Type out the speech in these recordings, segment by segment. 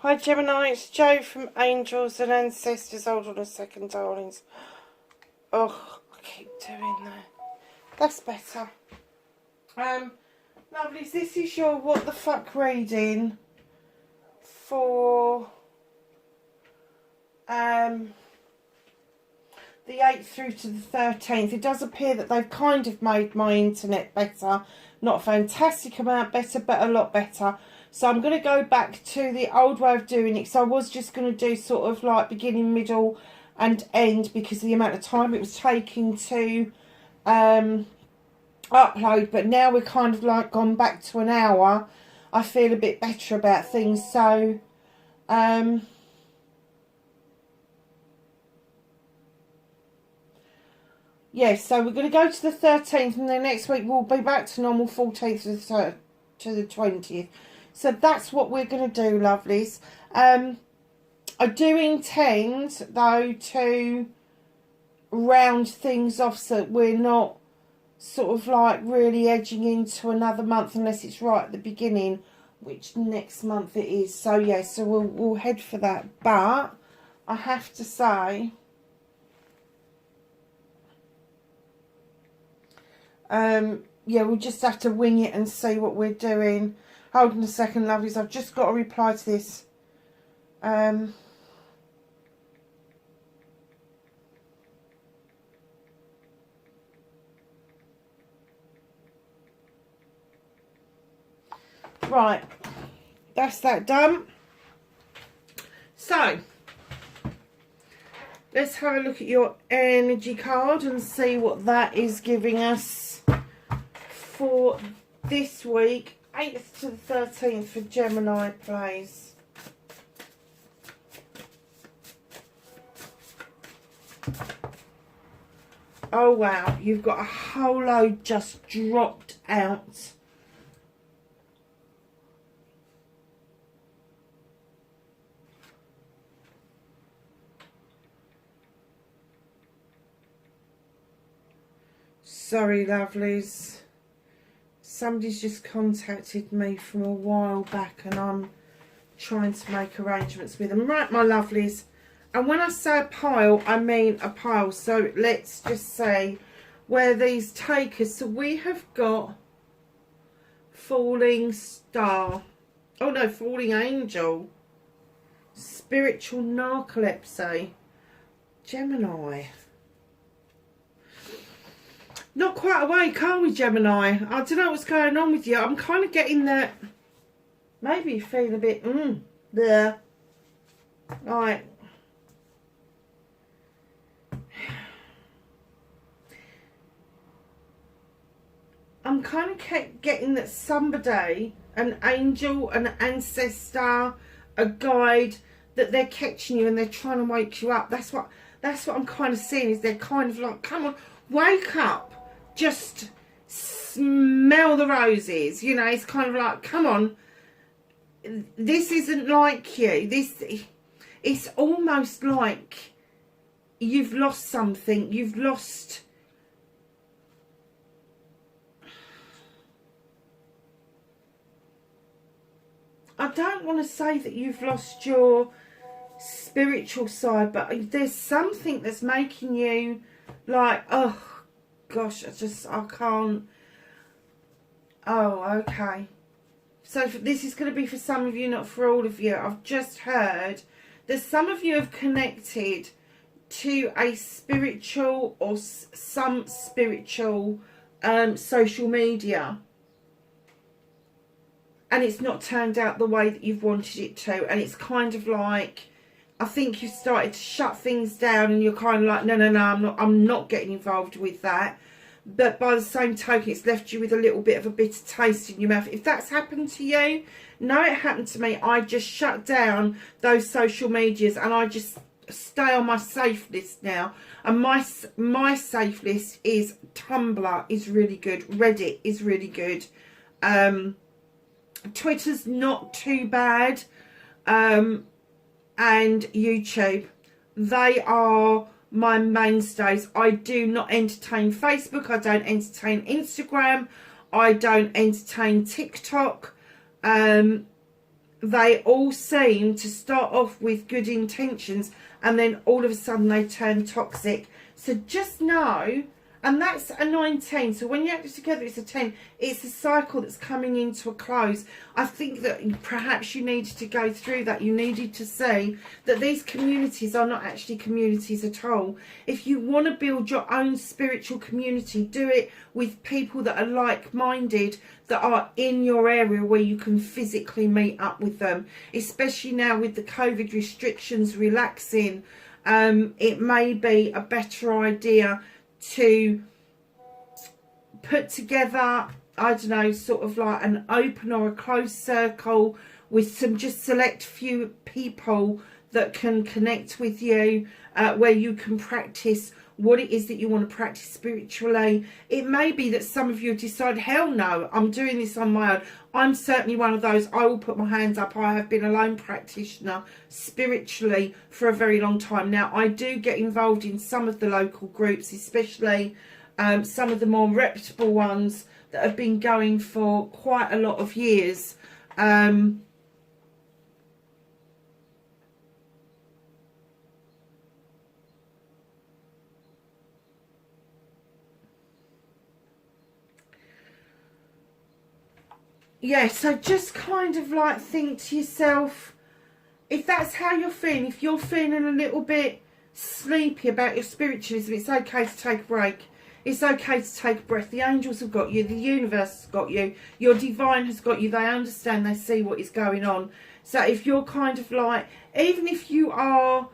Hi Gemini, it's Jo from Angels and Ancestors. Hold on a second, darlings. Oh, I keep doing that. That's better. Lovelies, this is your what the fuck reading for the 8th through to the 13th. It does appear that they've kind of made my internet better. Not a fantastic amount better, but a lot better. So I'm going to go back to the old way of doing it. So I was just going to do sort of like beginning, middle and end because of the amount of time it was taking to upload. But now we're kind of like gone back to an hour. I feel a bit better about things. So yeah, so we're going to go to the 13th and then next week we'll be back to normal 14th to the 20th. So that's what we're going to do, lovelies. I do intend, though, to round things off so that we're not sort of like really edging into another month unless it's right at the beginning, which next month it is. So, yeah, so we'll head for that. But I have to say, yeah, we'll just have to wing it and see what we're doing. Hold on a second, lovelies. I've just got to reply to this. Right. That's that done. So, let's have a look at your energy card and see what that is giving us for this week. 8th to the 13th for Gemini, please. Oh wow, you've got a whole load just dropped out. Sorry, lovelies. Somebody's just contacted me from a while back and I'm trying to make arrangements with them. Right, my lovelies. And when I say a pile, I mean a pile. So let's just say where these take us. So we have got Falling Star. Oh no, Falling Angel. Spiritual Narcolepsy. Gemini. Not quite awake, are we, Gemini? I don't know what's going on with you. I'm kind of getting that. Maybe you feel a bit, there. Right. I'm kind of getting that somebody, an angel, an ancestor, a guide, that they're catching you and they're trying to wake you up. That's what I'm kind of seeing, is they're kind of like, come on, wake up. Just smell the roses, you know. It's kind of like, come on, this isn't like you. It's almost like you've lost something. You've lost, I don't want to say that you've lost your spiritual side, but there's something that's making you like, oh gosh, I can't. Oh, okay. So this is going to be for some of you, not for all of you. I've just heard that some of you have connected to a spiritual or some spiritual social media. And it's not turned out the way that you've wanted it to. And it's kind of like, I think you've started to shut things down and you're kind of like, no, I'm not getting involved with that. But by the same token, it's left you with a little bit of a bitter taste in your mouth. If that's happened to you, no, it happened to me. I just shut down those social medias and I just stay on my safe list now. And my safe list is Tumblr is really good. Reddit is really good. Twitter's not too bad. And YouTube, they are my mainstays. I do not entertain Facebook. I don't entertain Instagram. I don't entertain TikTok. they all seem to start off with good intentions and then all of a sudden they turn toxic. So just know, and that's a 19, so when you add it together it's a 10. It's a cycle that's coming into a close. I think that perhaps you needed to go through that. You needed to see that these communities are not actually communities at all. If you want to build your own spiritual community, do it with people that are like-minded, that are in your area where you can physically meet up with them. Especially now with the COVID restrictions relaxing, it may be a better idea to put together, I don't know, sort of like an open or a closed circle with some just select few people that can connect with you, where you can practice what it is that you want to practice spiritually. It may be that some of you decide, hell no, I'm doing this on my own. I'm certainly one of those. I will put my hands up. I have been a lone practitioner spiritually for a very long time. Now, I do get involved in some of the local groups, especially some of the more reputable ones that have been going for quite a lot of years. Yeah, so just kind of like think to yourself, if that's how you're feeling, if you're feeling a little bit sleepy about your spiritualism, it's okay to take a break. It's okay to take a breath. The angels have got you. The universe has got you. Your divine has got you. They understand. They see what is going on. So if you're kind of like, even if you are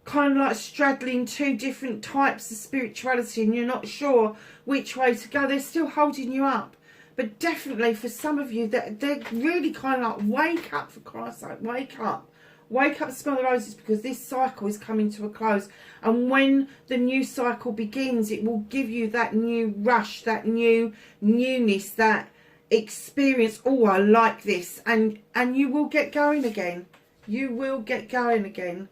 kind of like straddling two different types of spirituality and you're not sure which way to go, they're still holding you up. But definitely for some of you, they're really kind of like, wake up, for Christ's sake, wake up. Wake up, smell the roses, because this cycle is coming to a close. And when the new cycle begins, it will give you that new rush, that newness, that experience. Oh, I like this. And you will get going again. You will get going again.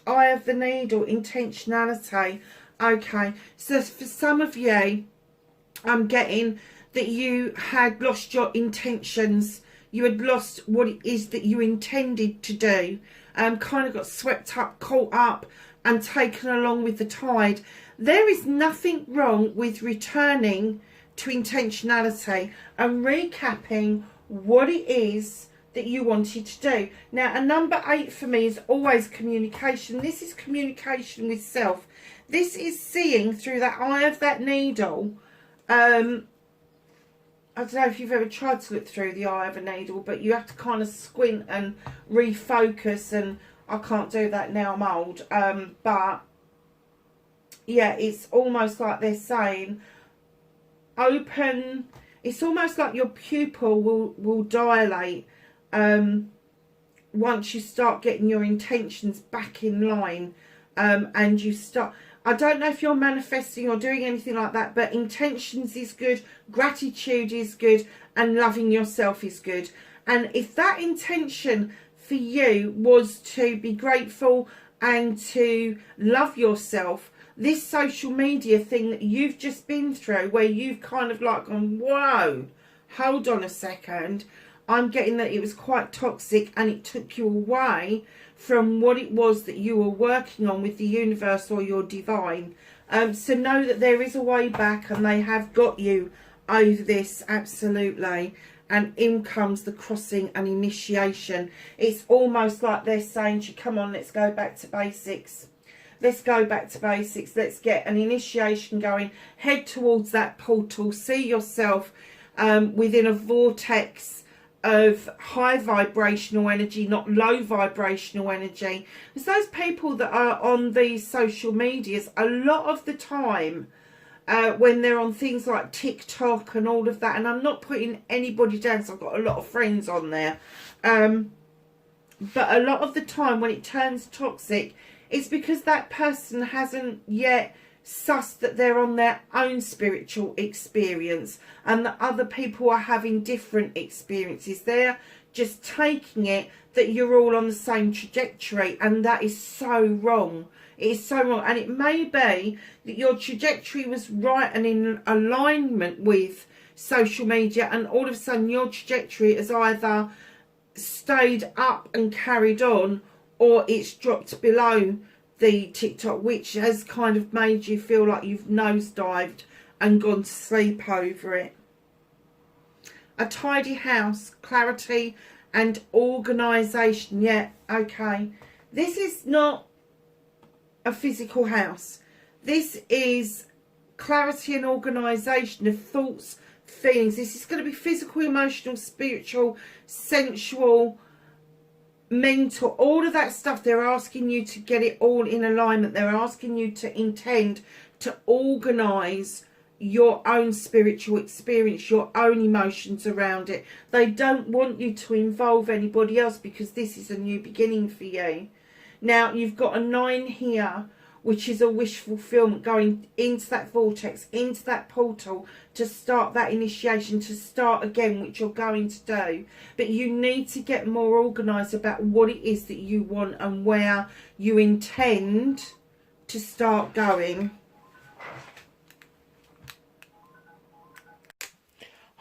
Eye of the Needle, intentionality. Okay, so for some of you, I'm getting that you had lost your intentions. You had lost what it is that you intended to do. Kind of got swept up, caught up and taken along with the tide. There is nothing wrong with returning to intentionality and recapping what it is that you wanted to do. Now, a number 8 for me is always communication. This is communication with self. This is seeing through that eye of that needle. I don't know if you've ever tried to look through the eye of a needle, but you have to kind of squint and refocus, and I can't do that now, I'm old. But yeah, it's almost like they're saying, open. It's almost like your pupil will dilate once you start getting your intentions back in line, and you start. I don't know if you're manifesting or doing anything like that, but intentions is good, gratitude is good, and loving yourself is good. And if that intention for you was to be grateful and to love yourself, this social media thing that you've just been through, where you've kind of like gone, whoa, hold on a second, I'm getting that it was quite toxic and it took you away from what it was that you were working on with the universe or your divine. So know that there is a way back, and they have got you over this, absolutely. And in comes the crossing and initiation. It's almost like they're saying to you, come on, let's go back to basics. Let's go back to basics. Let's get an initiation going. Head towards that portal. See yourself within a vortex of high vibrational energy, not low vibrational energy. Because those people that are on these social medias, a lot of the time, when they're on things like TikTok and all of that, and I'm not putting anybody down, so I've got a lot of friends on there, but a lot of the time when it turns toxic, it's because that person hasn't yet sussed that they're on their own spiritual experience and that other people are having different experiences. They're just taking it that you're all on the same trajectory, and that is so wrong. It is so wrong. And it may be that your trajectory was right and in alignment with social media, and all of a sudden your trajectory has either stayed up and carried on, or it's dropped below the TikTok, which has kind of made you feel like you've nosedived and gone to sleep over it. A tidy house, clarity and organisation. Yeah, okay. This is not a physical house. This is clarity and organisation of thoughts, feelings. This is going to be physical, emotional, spiritual, sensual, mental, all of that stuff. They're asking you to get it all in alignment. They're asking you to intend to organise your own spiritual experience, your own emotions around it. They don't want you to involve anybody else, because this is a new beginning for you. Now, you've got a 9 here, which is a wish fulfillment, going into that vortex, into that portal, to start that initiation, to start again, which you're going to do. But you need to get more organised about what it is that you want and where you intend to start going.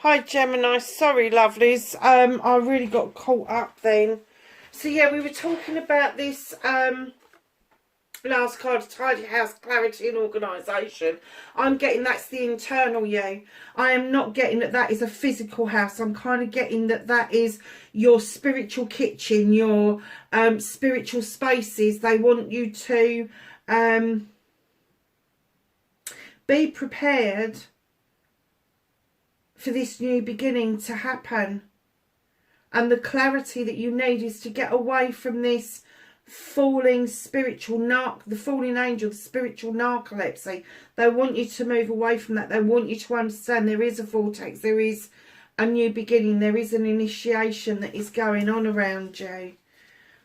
Hi Gemini, sorry lovelies, I really got caught up then. So yeah, we were talking about this last card, tidy house, clarity and organisation. I'm getting that's the internal you. I am not getting that that is a physical house. I'm kind of getting that that is your spiritual kitchen, your spiritual spaces. They want you to be prepared for this new beginning to happen. And the clarity that you need is to get away from this falling spiritual the falling angel, the spiritual narcolepsy. They want you to move away from that. They want you to understand there is a vortex, there is a new beginning, there is an initiation that is going on around you.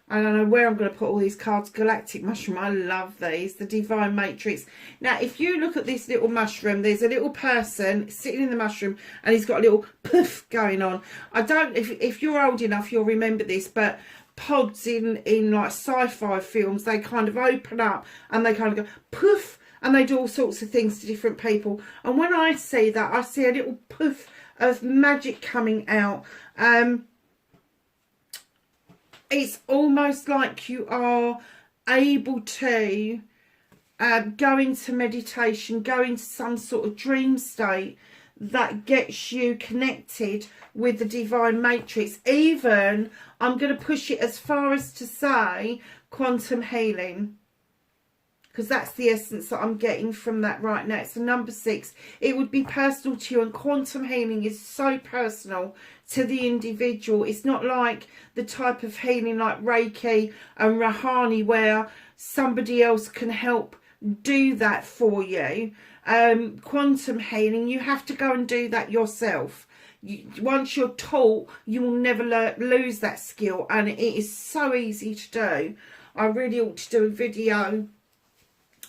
I don't know where I'm going to put all these cards. Galactic mushroom, I love these. The divine matrix. Now, if you look at this little mushroom, there's a little person sitting in the mushroom and he's got a little poof going on. I don't, if you're old enough, you'll remember this, but pods in like sci-fi films, they kind of open up and they kind of go poof, and they do all sorts of things to different people. And when I see that, I see a little poof of magic coming out. It's almost like you are able to go into meditation, go into some sort of dream state that gets you connected with the divine matrix. Even, I'm going to push it as far as to say quantum healing, because that's the essence that I'm getting from that right now. It's a number 6. It would be personal to you, and quantum healing is so personal to the individual. It's not like the type of healing like Reiki and Rahani where somebody else can help do that for you. Quantum healing, you have to go and do that yourself. Once you're taught, you will never lose that skill, and it is so easy to do. I really ought to do a video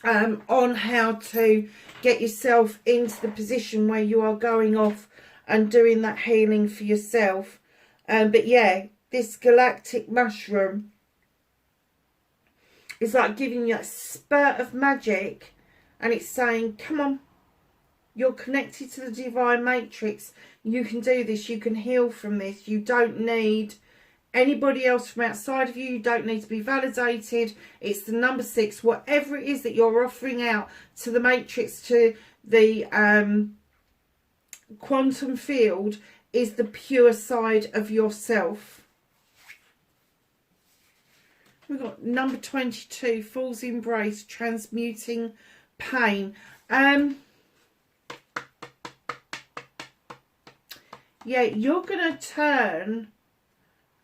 on how to get yourself into the position where you are going off and doing that healing for yourself. But yeah, this galactic mushroom is like giving you a spurt of magic, and it's saying, come on, you're connected to the divine matrix, you can do this, you can heal from this, you don't need anybody else from outside of you, you don't need to be validated. It's the number 6. Whatever it is that you're offering out to the matrix, to the quantum field, is the pure side of yourself. We've got number 22, Fool's Embrace, transmuting pain. Yeah, you're going to turn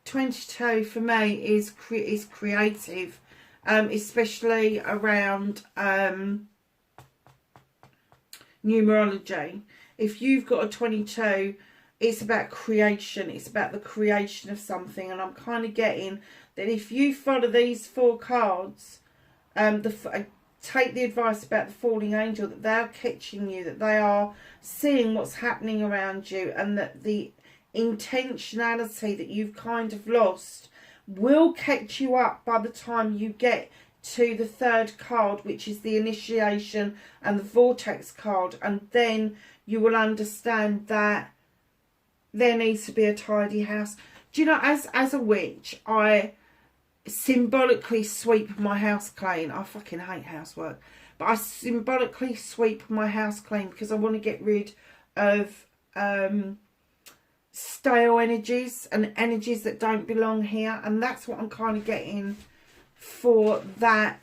22 for me is creative, especially around numerology. If you've got a 22, it's about creation. It's about the creation of something. And I'm kind of getting that if you follow these 4 cards, take the advice about the falling angel, that they are catching you, that they are seeing what's happening around you, and that the intentionality that you've kind of lost will catch you up by the time you get to the 3rd card, which is the initiation and the vortex card. And then you will understand that there needs to be a tidy house. Do you know, as a witch, I symbolically sweep my house clean. I fucking hate housework, but I symbolically sweep my house clean because I want to get rid of stale energies and energies that don't belong here. And that's what I'm kind of getting for that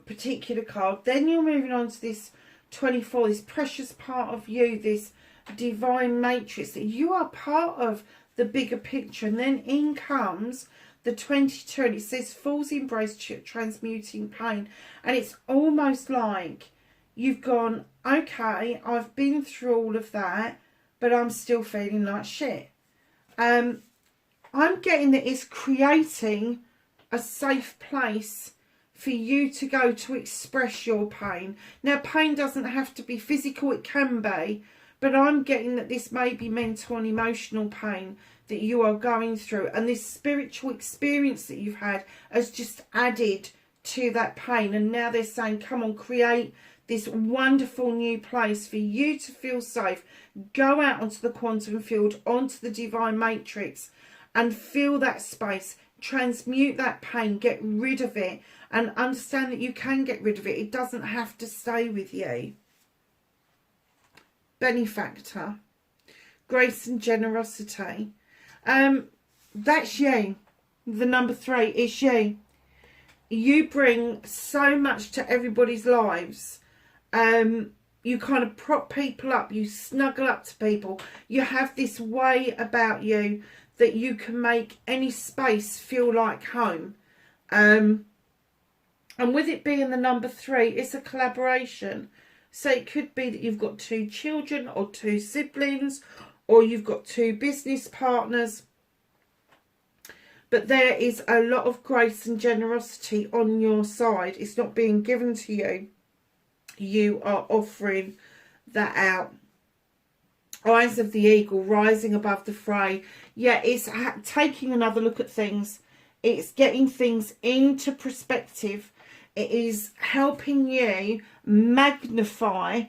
particular card. Then you're moving on to this 24, this precious part of you, this divine matrix, that you are part of the bigger picture. And then in comes the 22, and it says fools embrace transmuting pain. And it's almost like you've gone, okay, I've been through all of that, but I'm still feeling like shit. I'm getting that it's creating a safe place for you to go to express your pain. Now, pain doesn't have to be physical, it can be, but I'm getting that this may be mental and emotional pain that you are going through, and this spiritual experience that you've had has just added to that pain. And now they're saying, come on, create this wonderful new place for you to feel safe. Go out onto the quantum field, onto the divine matrix, and feel that space. Transmute that pain, get rid of it, and understand that you can get rid of it. It doesn't have to stay with you. Benefactor, grace and generosity. That's you. The number 3 is you. You bring so much to everybody's lives. You kind of prop people up. You snuggle up to people. You have this way about you that you can make any space feel like home. And with it being the number 3, it's a collaboration. So it could be that you've got 2 children or 2 siblings, or you've got 2 business partners. But there is a lot of grace and generosity on your side. It's not being given to you. You are offering that out. Eyes of the eagle, rising above the fray. Yeah, it's taking another look at things. It's getting things into perspective. It is helping you magnify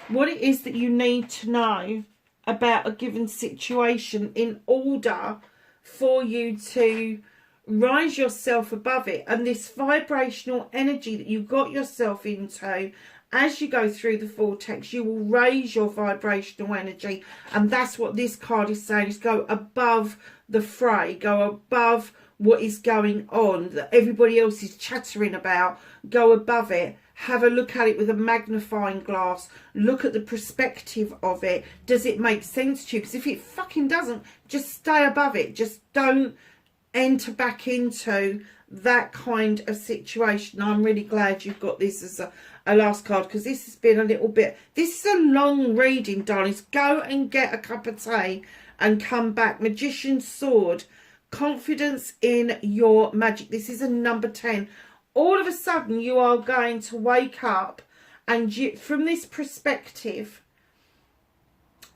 what it is that you need to know about a given situation in order for you to rise yourself above it. And this vibrational energy that you got yourself into, as you go through the vortex, you will raise your vibrational energy. And that's what this card is saying, is go above the fray, go above what is going on that everybody else is chattering about. Go above it. Have a look at it with a magnifying glass. Look at the perspective of it. Does it make sense to you? Because if it fucking doesn't, just stay above it. Just don't enter back into that kind of situation. I'm really glad you've got this as a last card, because this has been a little bit, this is a long reading, darlings. Go and get a cup of tea and come back. Magician's sword, confidence in your magic. This is a number 10. All of a sudden you are going to wake up, and you, from this perspective,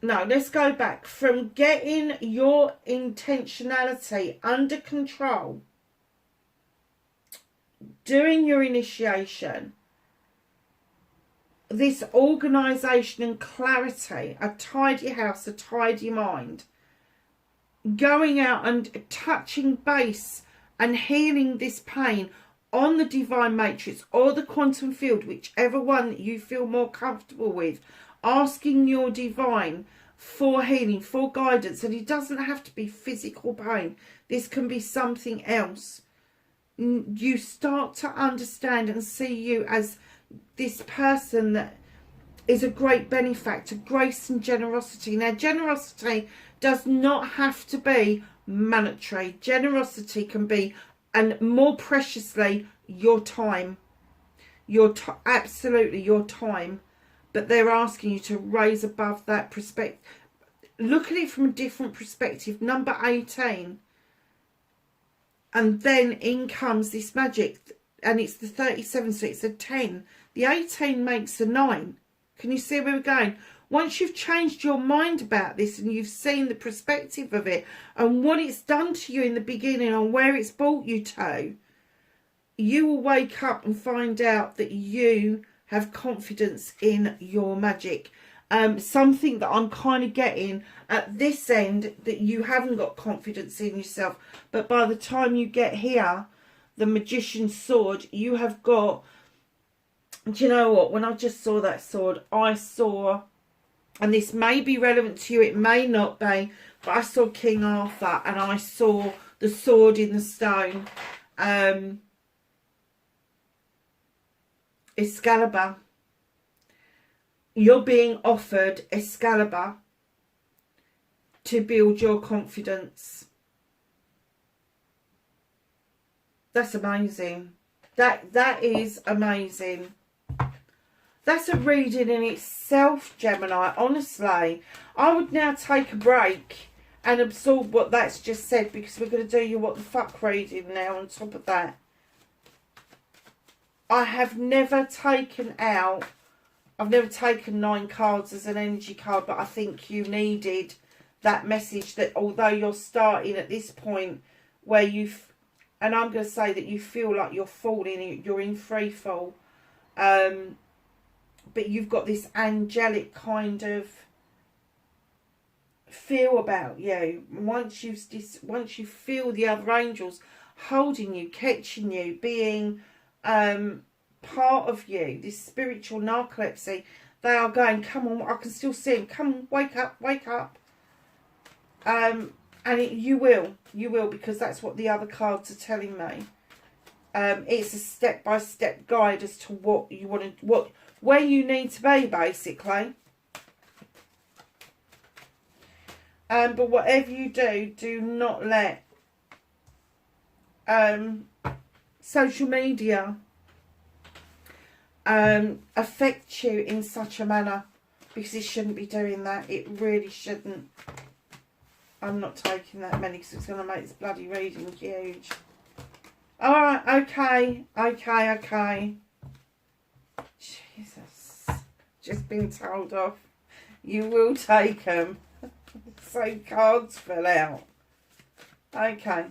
no, let's go back, from getting your intentionality under control, doing your initiation, this organisation and clarity, a tidy house, a tidy mind, going out and touching base and healing this pain on the divine matrix or the quantum field, whichever one that you feel more comfortable with, asking your divine for healing, for guidance. And it doesn't have to be physical pain. This can be something else. You start to understand and see you as this person that is a great benefactor, grace and generosity. Now, generosity does not have to be monetary. Generosity can be, and more preciously, your time. Absolutely your time. But they're asking you to raise above that perspective. Look at it from a different perspective. Number 18. And then in comes this magic. And it's the 37, so it's a 10. The 18 makes a 9. Can you see where we're going? Once you've changed your mind about this and you've seen the perspective of it and what it's done to you in the beginning and where it's brought you to, you will wake up and find out that you have confidence in your magic. Something that I'm kind of getting at this end, that you haven't got confidence in yourself, but by the time you get here, the Magician's sword, you have got, do you know what, when I just saw that sword, I saw, and this may be relevant to you, it may not be, but I saw King Arthur, and I saw the sword in the stone, Excalibur. You're being offered Excalibur to build your confidence. That's amazing. That is amazing. That's a reading in itself, Gemini. Honestly, I would now take a break and absorb what that's just said, because we're going to do you what the fuck reading now on top of that. I have never taken out, I've never taken 9 cards as an energy card, but I think you needed that message that although you're starting at this point where you've, and I'm going to say that you feel like you're falling, you're in free fall, but you've got this angelic kind of feel about you. Once you feel the other angels holding you, catching you, being part of you, this spiritual narcolepsy, they are going, come on, I can still see him, come on, wake up, wake up. And you will, because that's what the other cards are telling me. It's a step-by-step guide as to what you want to, where you need to be, basically. But whatever you do, do not let social media affect you in such a manner, because it shouldn't be doing that. It really shouldn't. I'm not taking that many because it's going to make this bloody reading huge. Alright, okay. Jesus. Just been told off. You will take them. So cards fell out. Okay.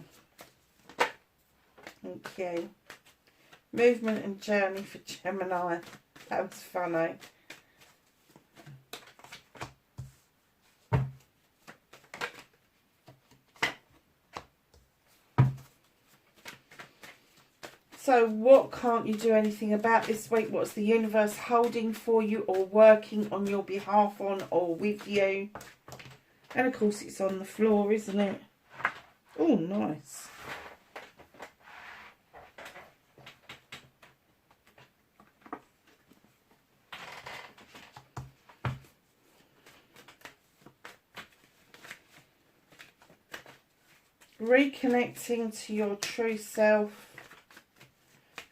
Thank you. Movement and journey for Gemini. That was funny. So what can't you do anything about this week? What's the universe holding for you or working on your behalf on or with you? And of course it's on the floor, isn't it? Oh, nice. Reconnecting to your true self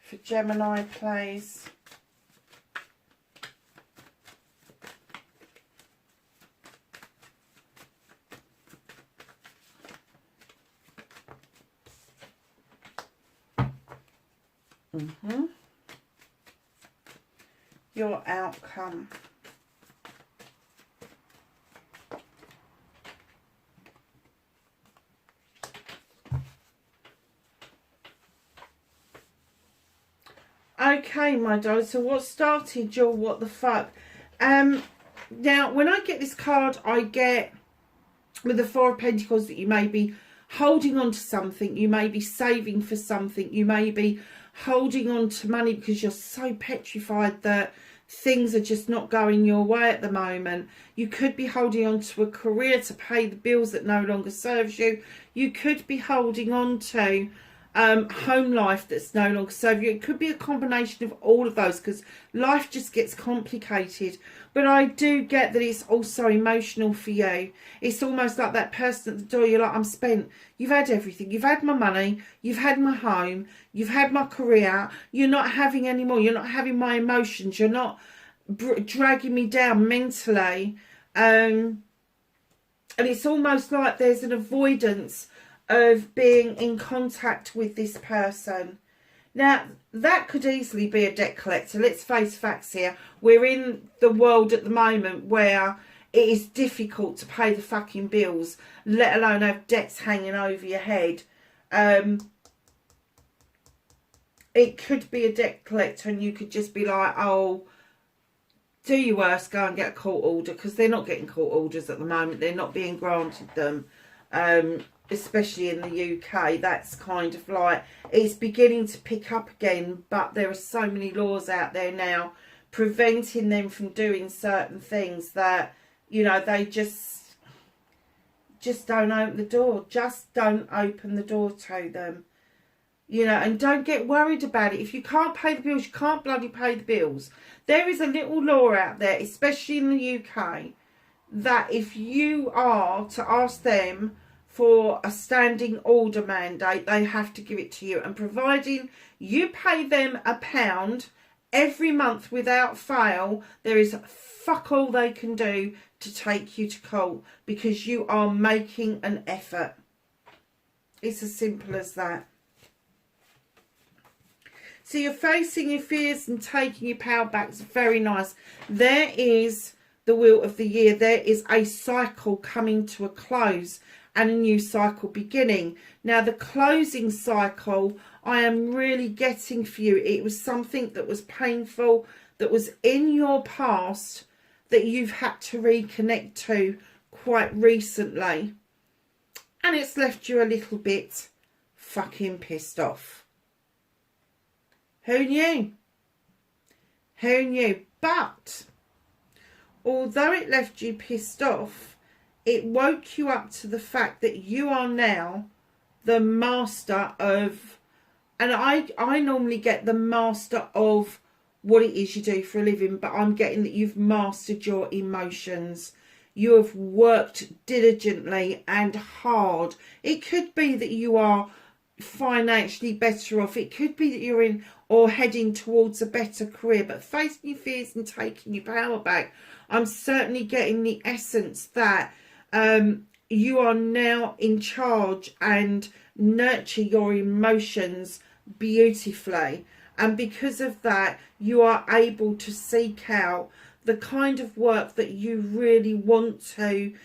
for Gemini, please. Your outcome. Okay, my darling, so what started your what the fuck? Now, when I get this card, I get with the Four of Pentacles that you may be holding on to something, you may be saving for something, you may be holding on to money because you're so petrified that things are just not going your way at the moment. You could be holding on to a career to pay the bills that no longer serves you. You could be holding on to home life that's no longer serves you. It could be a combination of all of those because life just gets complicated. But I do get that it's also emotional for you. It's almost like that person at the door. You're like, I'm spent. You've had everything. You've had my money. You've had my home. You've had my career. You're not having any more. You're not having my emotions. You're not dragging me down mentally. And it's almost like there's an avoidance of being in contact with this person. Now, that could easily be a debt collector. Let's face facts here. We're in the world at the moment where it is difficult to pay the fucking bills, let alone have debts hanging over your head. It could be a debt collector and you could just be like, oh, do your worst, go and get a court order, because they're not getting court orders at the moment. They're not being granted them, especially in the UK. That's kind of like, it's beginning to pick up again, but there are so many laws out there now preventing them from doing certain things that, you know, they just don't open the door. Just don't open the door to them. You know, and don't get worried about it. If you can't pay the bills, you can't bloody pay the bills. There is a little law out there, especially in the UK, that if you are to ask them for a standing order mandate, they have to give it to you. And providing you pay them £1 every month without fail, there is fuck all they can do to take you to court, because you are making an effort. It's as simple as that. So you're facing your fears and taking your power back. It's very nice. There is the Wheel of the Year. There is a cycle coming to a close and a new cycle beginning. Now, the closing cycle, I am really getting for you. It was something that was painful, that was in your past, that you've had to reconnect to quite recently. And it's left you a little bit fucking pissed off. Who knew? Who knew? But although it left you pissed off, it woke you up to the fact that you are now the master of, and I normally get the master of what it is you do for a living, but I'm getting that you've mastered your emotions. You have worked diligently and hard. It could be that you are financially better off. It could be that you're in or heading towards a better career, but facing your fears and taking your power back, I'm certainly getting the essence that you are now in charge and nurture your emotions beautifully. And because of that, you are able to seek out the kind of work that you really want to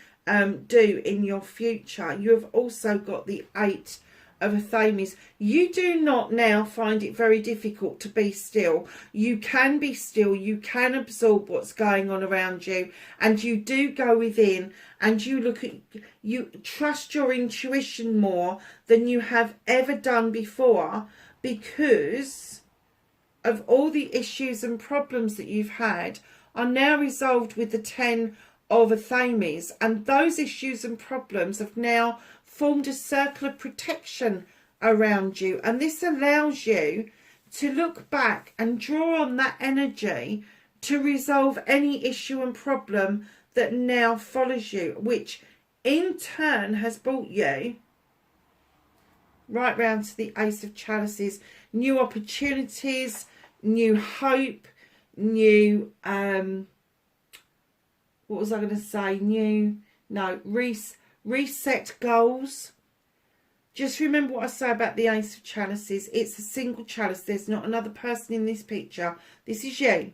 do in your future. You have also got the 8 of Athames. You do not now find it very difficult to be still. You can be still. You can absorb what's going on around you, and you do go within and you look at, you trust your intuition more than you have ever done before, because of all the issues and problems that you've had are now resolved with the 10 of Athames, and those issues and problems have now formed a circle of protection around you, and this allows you to look back and draw on that energy to resolve any issue and problem that now follows you, which in turn has brought you right round to the Ace of Chalices. New opportunities, new hope, new what was I going to say? Reset goals. Just remember what I say about the Ace of Chalices. It's a single chalice. There's not another person in this picture. This is you.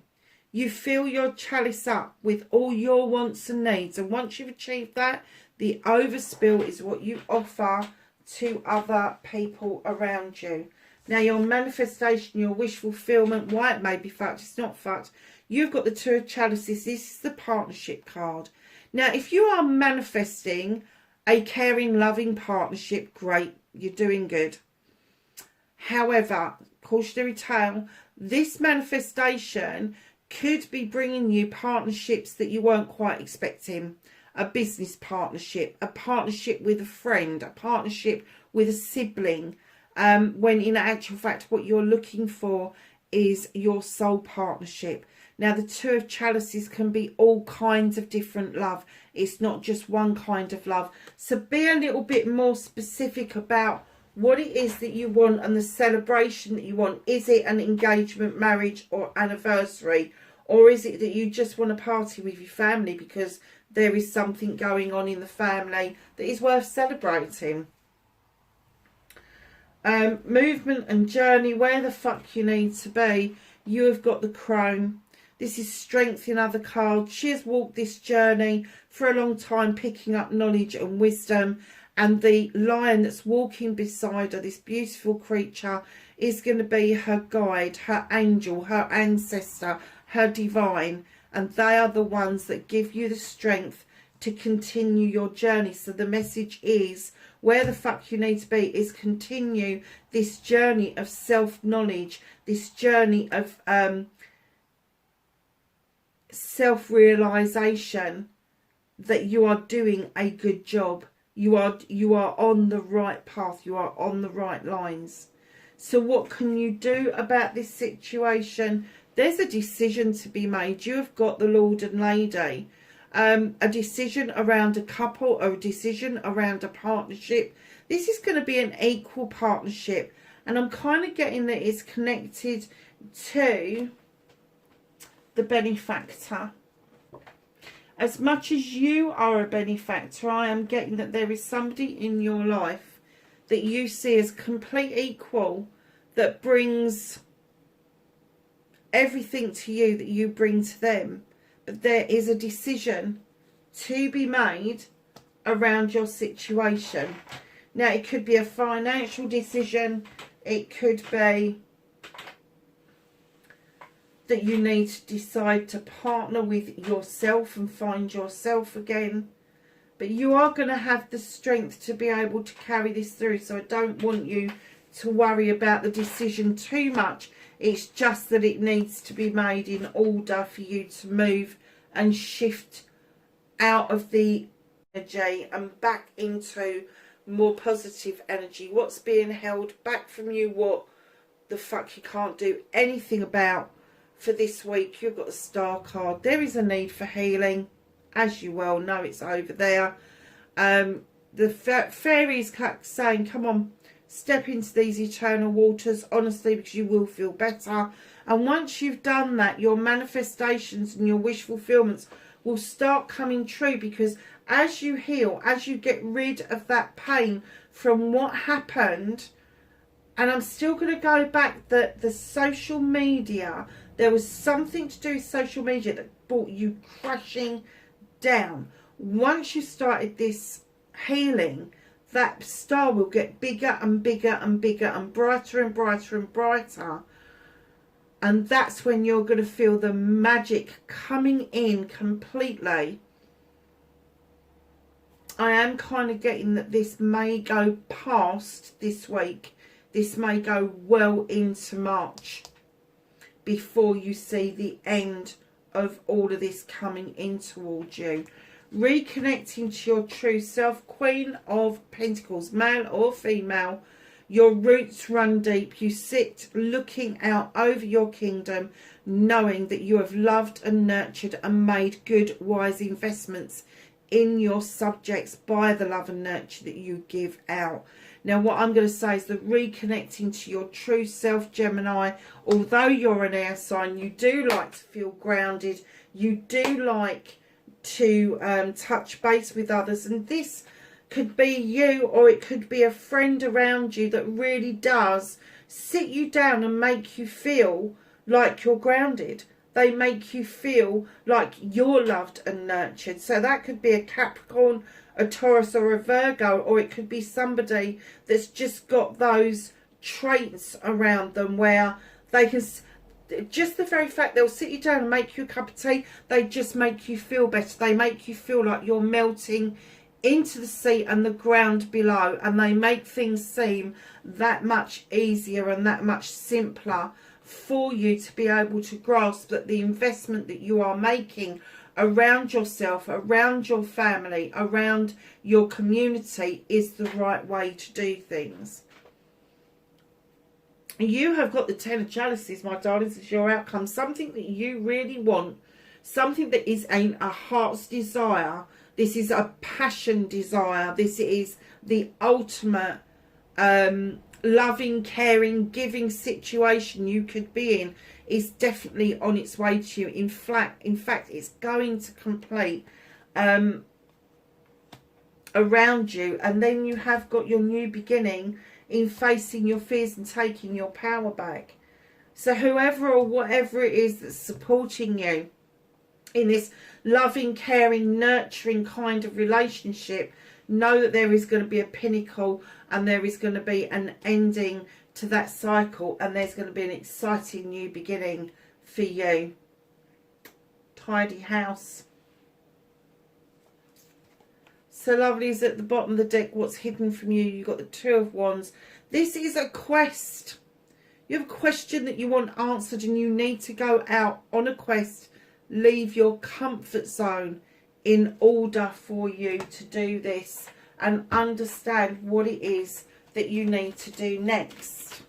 You fill your chalice up with all your wants and needs. And once you've achieved that, the overspill is what you offer to other people around you. Now, your manifestation, your wish fulfillment, why it may be fucked, it's not fucked. You've got the 2 of Chalices. This is the partnership card. Now, if you are manifesting a caring, loving partnership, great, you're doing good. However, cautionary tale, this manifestation could be bringing you partnerships that you weren't quite expecting. A business partnership, a partnership with a friend, a partnership with a sibling, when in actual fact what you're looking for is your soul partnership. Now, the 2 of Chalices can be all kinds of different love. It's not just one kind of love. So be a little bit more specific about what it is that you want and the celebration that you want. Is it an engagement, marriage or anniversary? Or is it that you just want to party with your family because there is something going on in the family that is worth celebrating? Movement and journey, where the fuck you need to be. You have got the Crone. This is strength in other cards. She has walked this journey for a long time, picking up knowledge and wisdom. And the lion that's walking beside her, this beautiful creature, is going to be her guide, her angel, her ancestor, her divine. and they are the ones that give you the strength to continue your journey. So the message is, where the fuck you need to be is continue this journey of self-knowledge, this journey of self-realization that you are doing a good job. You are on the right path. You are on the right lines. So what can you do about this situation? There's a decision to be made. You have got the Lord and Lady. A decision around a couple, or a decision around a partnership. This is going to be an equal partnership, and I'm kind of getting that it's connected to the benefactor. As much as you are a benefactor, I am getting that there is somebody in your life that you see as complete equal, that brings everything to you that you bring to them. But there is a decision to be made around your situation. Now, it could be a financial decision. It could be that you need to decide to partner with yourself and find yourself again. But you are going to have the strength to be able to carry this through. So I don't want you to worry about the decision too much. It's just that it needs to be made in order for you to move and shift out of the energy and back into more positive energy. What's being held back from you, what the fuck you can't do anything about for this week. You've got a Star card. There is a need for healing, as you well know. It's over there. The fairies saying, come on, step into these eternal waters, honestly, because you will feel better. And once you've done that, your manifestations and your wish fulfillments will start coming true, because as you heal, as you get rid of that pain from what happened, and I'm still going to go back that the social media, there was something to do with social media that brought you crashing down. Once you started this healing, that star will get bigger and bigger and bigger and brighter and brighter and brighter. And that's when you're going to feel the magic coming in completely. I am kind of getting that this may go past this week. This may go well into March before you see the end of all of this coming in towards you. Reconnecting to your true self, Queen of Pentacles, male or female. Your roots run deep. You sit looking out over your kingdom, knowing that you have loved and nurtured and made good, wise investments in your subjects by the love and nurture that you give out. Now, what I'm going to say is that reconnecting to your true self, Gemini, although you're an air sign, you do like to feel grounded. You do like to touch base with others, and this could be you, or it could be a friend around you that really does sit you down and make you feel like you're grounded. They make you feel like you're loved and nurtured. So that could be a Capricorn, a Taurus, or a Virgo, or it could be somebody that's just got those traits around them where they can, just the very fact they'll sit you down and make you a cup of tea, they just make you feel better. They make you feel like you're melting into the sea and the ground below, and they make things seem that much easier and that much simpler for you to be able to grasp that the investment that you are making around yourself, around your family, around your community is the right way to do things. You have got the Ten of Chalices, my darlings, as your outcome. Something that you really want, something that is a heart's desire. This is a passion desire. This is the ultimate loving, caring, giving situation you could be in, is definitely on its way to you. In fact, it's going to complete around you. And then you have got your new beginning in facing your fears and taking your power back. So whoever or whatever it is that's supporting you in this loving, caring, nurturing kind of relationship, know that there is going to be a pinnacle, and there is going to be an ending to that cycle, and there's going to be an exciting new beginning for you. untidy house. So lovelies, at the bottom of the deck, what's hidden from you? You've got the Two of Wands. This is a quest. You have a question that you want answered and you need to go out on a quest. Leave your comfort zone in order for you to do this and understand what it is that you need to do next.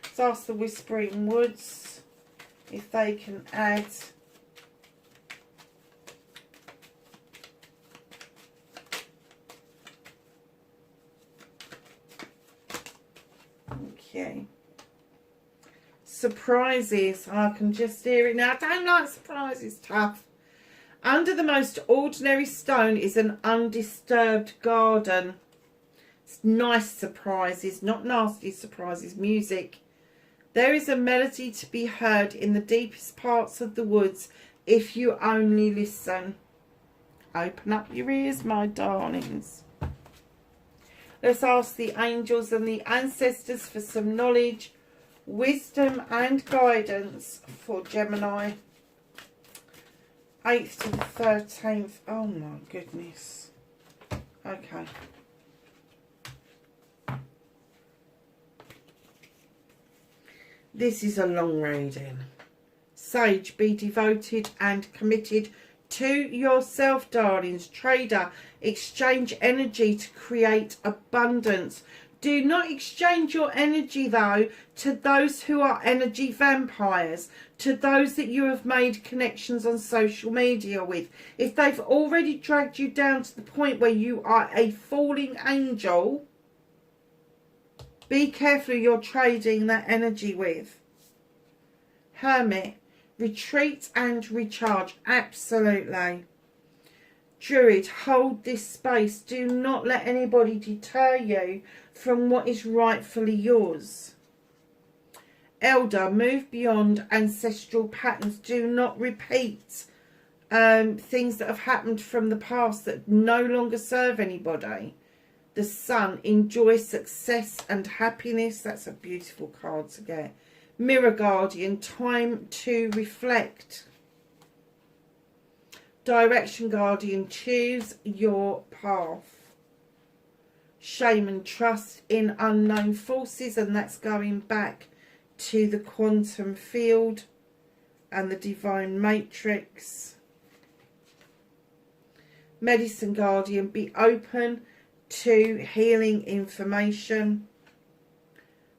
Let's ask the Whispering Woods if they can add surprises. I can just hear it now. I don't like surprises. Tough. Under the most ordinary stone is an undisturbed garden. It's nice surprises, not nasty surprises. Music. There is a melody to be heard in the deepest parts of the woods if you only listen. Open up your ears, my darlings. Let's ask the angels and the ancestors for some knowledge, wisdom and guidance for Gemini. 8th to the 13th. Oh my goodness. Okay. This is a long reading. Sage, be devoted and committed to yourself, darlings. Trader, exchange energy to create abundance. Do not exchange your energy, though, to those who are energy vampires, to those that you have made connections on social media with. If they've already dragged you down to the point where you are a falling angel, be careful who you're trading that energy with. Hermit, retreat and recharge. Absolutely. Druid, hold this space. Do not let anybody deter you from what is rightfully yours. Elder, move beyond ancestral patterns. Do not repeat things that have happened from the past that no longer serve anybody. The Sun, enjoy success and happiness. That's a beautiful card to get. Mirror Guardian, time to reflect. Direction Guardian, choose your path. Shaman, trust in unknown forces, and that's going back to the quantum field and the divine matrix. Medicine Guardian, be open to healing information.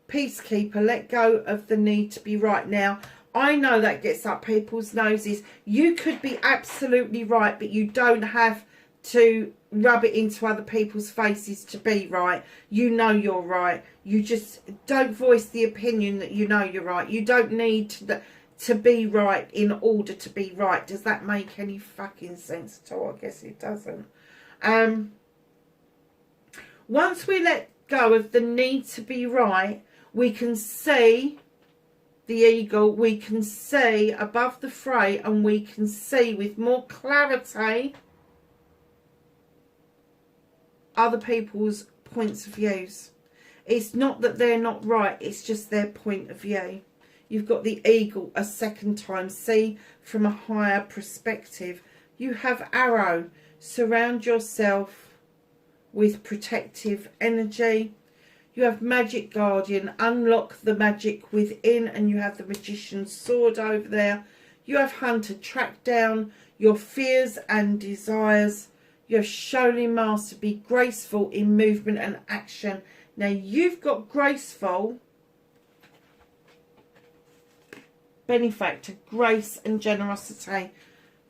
Peacekeeper, let go of the need to be right. Now, I know that gets up people's noses. You could be absolutely right, but you don't have to rub it into other people's faces to be right. You know you're right. You just don't voice the opinion that you know you're right. You don't need to be right in order to be right. Does that make any fucking sense at all? I guess it doesn't. Once we let go of the need to be right, we can see the eagle, we can see above the fray, and we can see with more clarity other people's points of views. It's not that they're not right, it's just their point of view. You've got the eagle a second time, see from a higher perspective. You have arrow, surround yourself with protective energy. You have magic guardian, unlock the magic within, and you have the magician's sword over there. You have hunter, track down your fears and desires. You have Shaolin master, be graceful in movement and action. Now you've got graceful, benefactor, grace and generosity.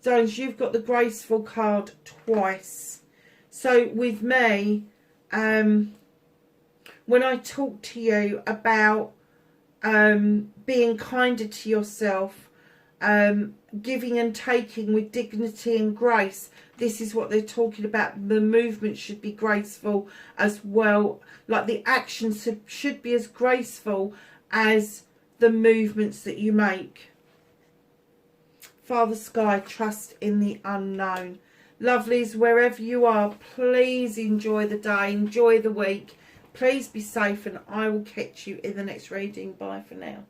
Darlings, you've got the graceful card twice. So with me, when I talk to you about being kinder to yourself, giving and taking with dignity and grace, this is what they're talking about. The movement should be graceful as well. Like the actions should be as graceful as the movements that you make. Father Sky, trust in the unknown. Lovelies, wherever you are, please enjoy the day, enjoy the week. Please be safe, and I will catch you in the next reading. Bye for now.